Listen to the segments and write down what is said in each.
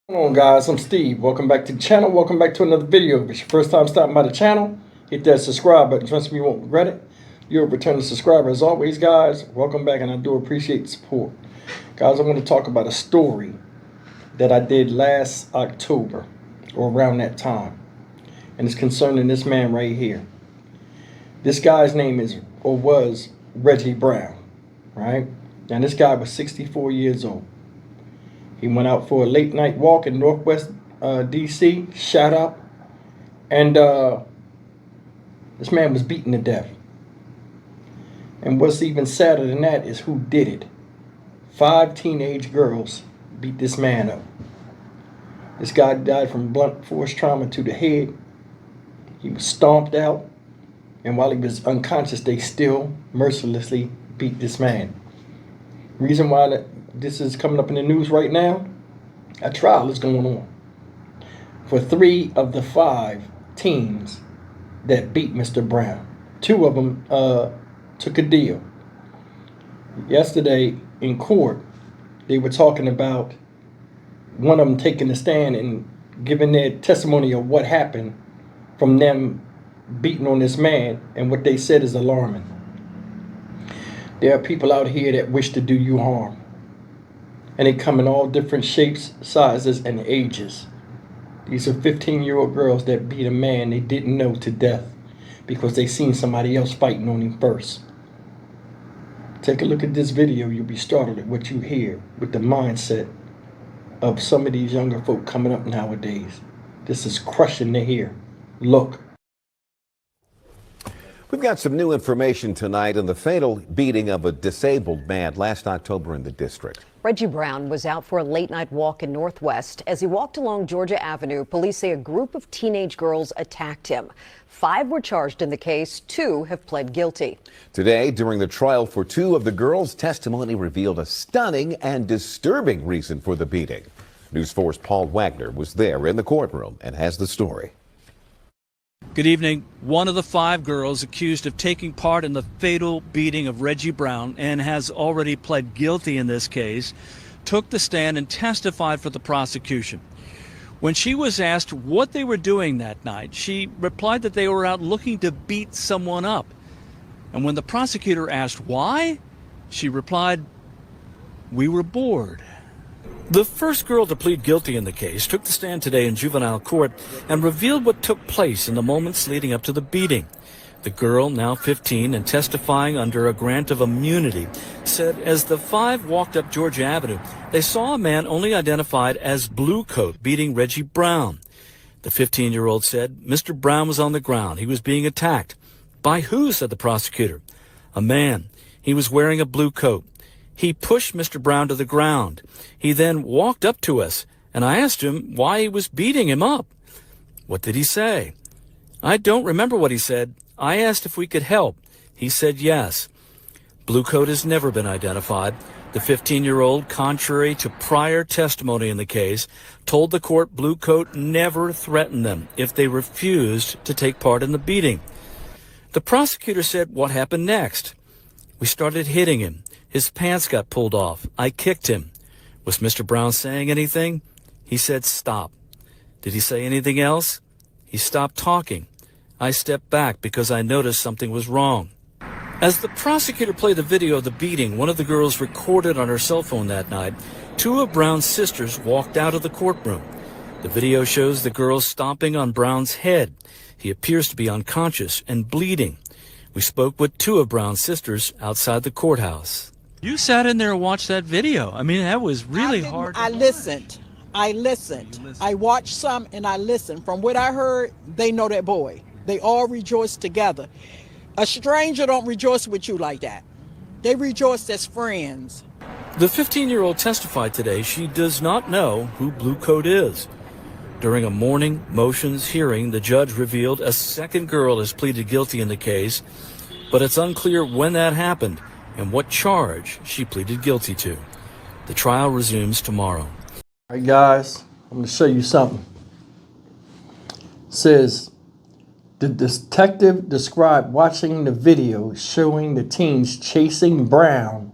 What's going on, guys? I'm Steve. Welcome back to the channel. Welcome back to another video. If it's your first time stopping by the channel, hit that subscribe button. Trust me, you won't regret it. You're a returning subscriber. As always, guys, welcome back, and I do appreciate the support. Guys, I want to talk about a story that I did last October or around that time, and it's concerning this man right here. This guy's name is or was Reggie Brown, right? Now, this guy was 64 years old. He went out for a late night walk in Northwest DC, shot up, and this man was beaten to death. And what's even sadder than that is who did it. 5 teenage girls beat this man up. This guy died from blunt force trauma to the head. He was stomped out, and while he was unconscious, they still mercilessly beat this man. Reason why this is coming up in the news right now, a trial is going on for 3 of the 5 teens that beat Mr. Brown. 2 of them took a deal. Yesterday in court, they were talking about one of them taking a stand and giving their testimony of what happened from them beating on this man, and what they said is alarming. There are people out here that wish to do you harm, and they come in all different shapes, sizes, and ages. These are 15-year-old girls that beat a man they didn't know to death because they seen somebody else fighting on him first. Take a look at this video. You'll be startled at what you hear with the mindset of some of these younger folk coming up nowadays. This is crushing to hear. Look. We've got some new information tonight on the fatal beating of a disabled man last October in the district. Reggie Brown was out for a late night walk in Northwest. As he walked along Georgia Avenue, police say a group of teenage girls attacked him. 5 were charged in the case. 2 have pled guilty. Today, during the trial for 2 of the girls, testimony revealed a stunning and disturbing reason for the beating. News 4's Paul Wagner was there in the courtroom and has the story. Good evening. One of the 5 girls accused of taking part in the fatal beating of Reggie Brown and has already pled guilty in this case, took the stand and testified for the prosecution. When she was asked what they were doing that night, she replied that they were out looking to beat someone up. And when the prosecutor asked why, she replied, "We were bored." The first girl to plead guilty in the case took the stand today in juvenile court and revealed what took place in the moments leading up to the beating. The girl, now 15 and testifying under a grant of immunity, said as the 5 walked up Georgia Avenue, they saw a man only identified as Blue Coat beating Reggie Brown. The 15-year-old said Mr. Brown was on the ground. He was being attacked. By who? Said the prosecutor. A man. He was wearing a blue coat. He pushed Mr. Brown to the ground. He then walked up to us, and I asked him why he was beating him up. What did he say? I don't remember what he said. I asked if we could help. He said yes. Blue Coat has never been identified. The 15-year-old, contrary to prior testimony in the case, told the court Blue Coat never threatened them if they refused to take part in the beating. The prosecutor said, what happened next? We started hitting him. His pants got pulled off. I kicked him. Was Mr. Brown saying anything? He said stop. Did he say anything else? He stopped talking. I stepped back because I noticed something was wrong. As the prosecutor played the video of the beating one of the girls recorded on her cell phone that night, 2 of Brown's sisters walked out of the courtroom. The video shows the girl stomping on Brown's head. He appears to be unconscious and bleeding. We spoke with 2 of Brown's sisters outside the courthouse. You sat in there and watched that video. I mean, that was really hard. I listened. I watched some and I listened. From what I heard, they know that boy. They all rejoiced together. A stranger don't rejoice with you like that. They rejoice as friends. The 15-year-old testified today she does not know who Blue Coat is. During a morning motions hearing, the judge revealed a second girl has pleaded guilty in the case, but it's unclear when that happened and what charge she pleaded guilty to. The trial resumes tomorrow. All right, guys, I'm going to show you something. It says, the detective described watching the video showing the teens chasing Brown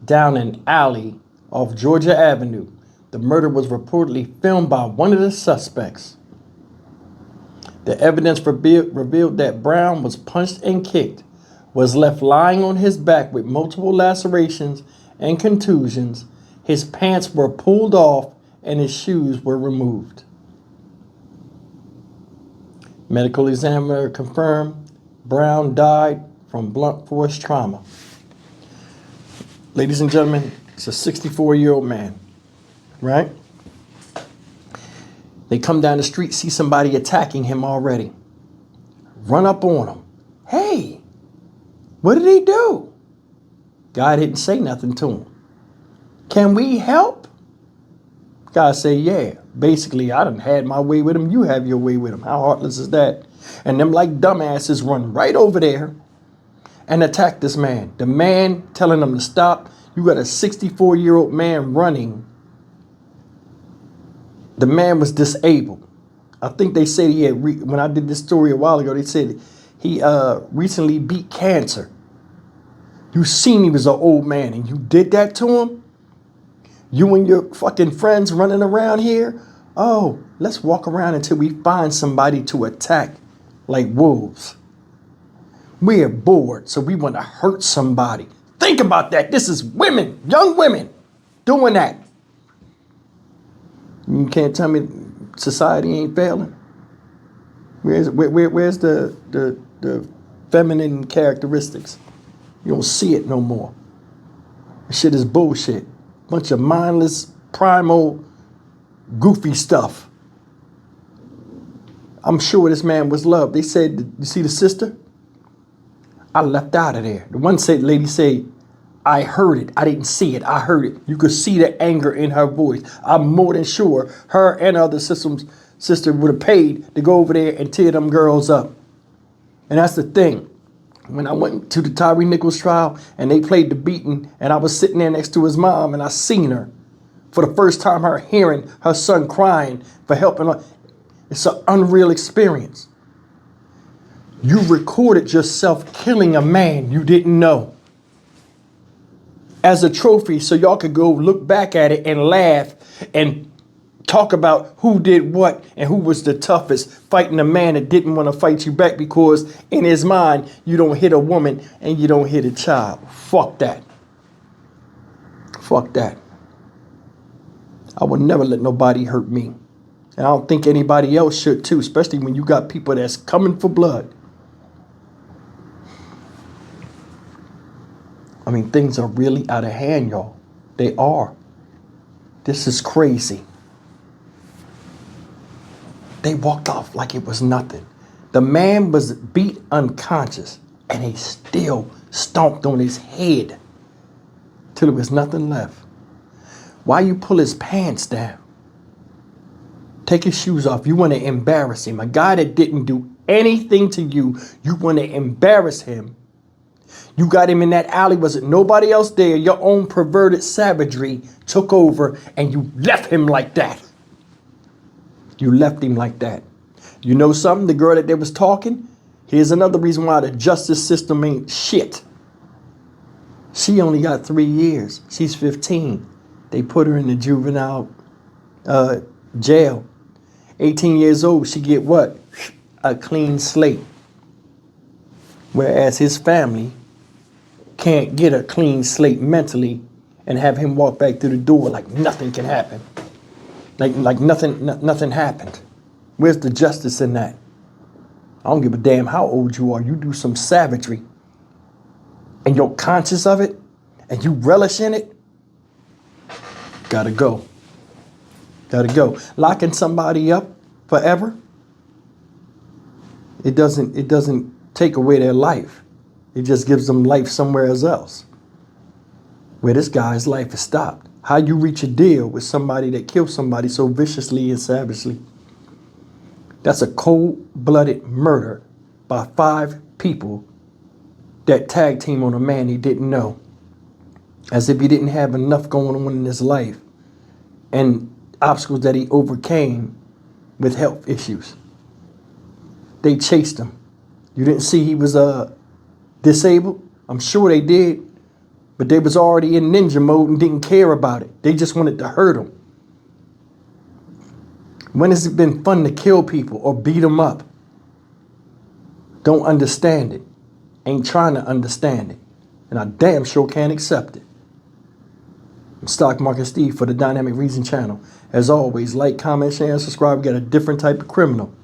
down an alley off Georgia Avenue The murder was reportedly filmed by one of the suspects. The evidence revealed that Brown was punched and kicked, was left lying on his back with multiple lacerations and contusions. His pants were pulled off and his shoes were removed. Medical examiner confirmed Brown died from blunt force trauma. Ladies and gentlemen, it's a 64-year-old man, right? They come down the street, see somebody attacking him already. Run up on him. Hey, what did he do? Guy didn't say nothing to him. Can we help? Guy say, yeah. Basically, I done had my way with him. You have your way with him. How heartless is that? And them like dumbasses run right over there and attack this man. The man telling them to stop. You got a 64-year-old man running. The man was disabled. I think they said he had, when I did this story a while ago, they said he recently beat cancer. You seen he was an old man and you did that to him? You and your fucking friends running around here? Oh, let's walk around until we find somebody to attack like wolves. We're bored, so we want to hurt somebody. Think about that. This is women, young women, doing that. You can't tell me society ain't failing. Where's the feminine characteristics? You don't see it no more. This shit is bullshit. Bunch of mindless, primal, goofy stuff. I'm sure this man was loved. They said, you see the sister? I left out of there. The one lady said, I heard it. I didn't see it. I heard it. You could see the anger in her voice. I'm more than sure her and other sister would have paid to go over there and tear them girls up. And that's the thing. When I went to the Tyree Nichols trial and they played the beating and I was sitting there next to his mom and I seen her for the first time, her hearing her son crying for helping her. It's an unreal experience. You recorded yourself killing a man you didn't know as a trophy so y'all could go look back at it and laugh and talk about who did what and who was the toughest, fighting a man that didn't want to fight you back because in his mind, you don't hit a woman and you don't hit a child. Fuck that. Fuck that. I would never let nobody hurt me. And I don't think anybody else should too, especially when you got people that's coming for blood. I mean, things are really out of hand, y'all. They are. This is crazy. They walked off like it was nothing. The man was beat unconscious and they still stomped on his head till there was nothing left. Why you pull his pants down? Take his shoes off. You want to embarrass him. A guy that didn't do anything to you, you want to embarrass him. You got him in that alley. Was it nobody else there? Your own perverted savagery took over and you left him like that. You left him like that. You know something? The girl that they was talking, here's another reason why the justice system ain't shit. She only got 3 years. She's 15. They put her in the juvenile jail. 18 years old, she get what? A clean slate. Whereas his family can't get a clean slate mentally and have him walk back through the door like nothing can happen. Like nothing happened. Where's the justice in that? I don't give a damn how old you are. You do some savagery and you're conscious of it and you relish in it, gotta go. Gotta go. Locking somebody up forever, it doesn't take away their life. It just gives them life somewhere else. Where this guy's life is stopped. How you reach a deal with somebody that killed somebody so viciously and savagely. That's a cold-blooded murder by 5 people that tag team on a man he didn't know. As if he didn't have enough going on in his life and obstacles that he overcame with health issues. They chased him. You didn't see he was disabled? I'm sure they did. But they was already in ninja mode and didn't care about it. They just wanted to hurt him. When has it been fun to kill people or beat them up? Don't understand it. Ain't trying to understand it. And I damn sure can't accept it. I'm Stock Market Steve for the Dynamic Reason channel. As always, like, comment, share, and subscribe. We got a different type of criminal.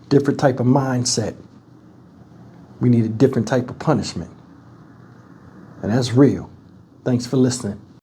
Different type of mindset. We need a different type of punishment. And that's real. Thanks for listening.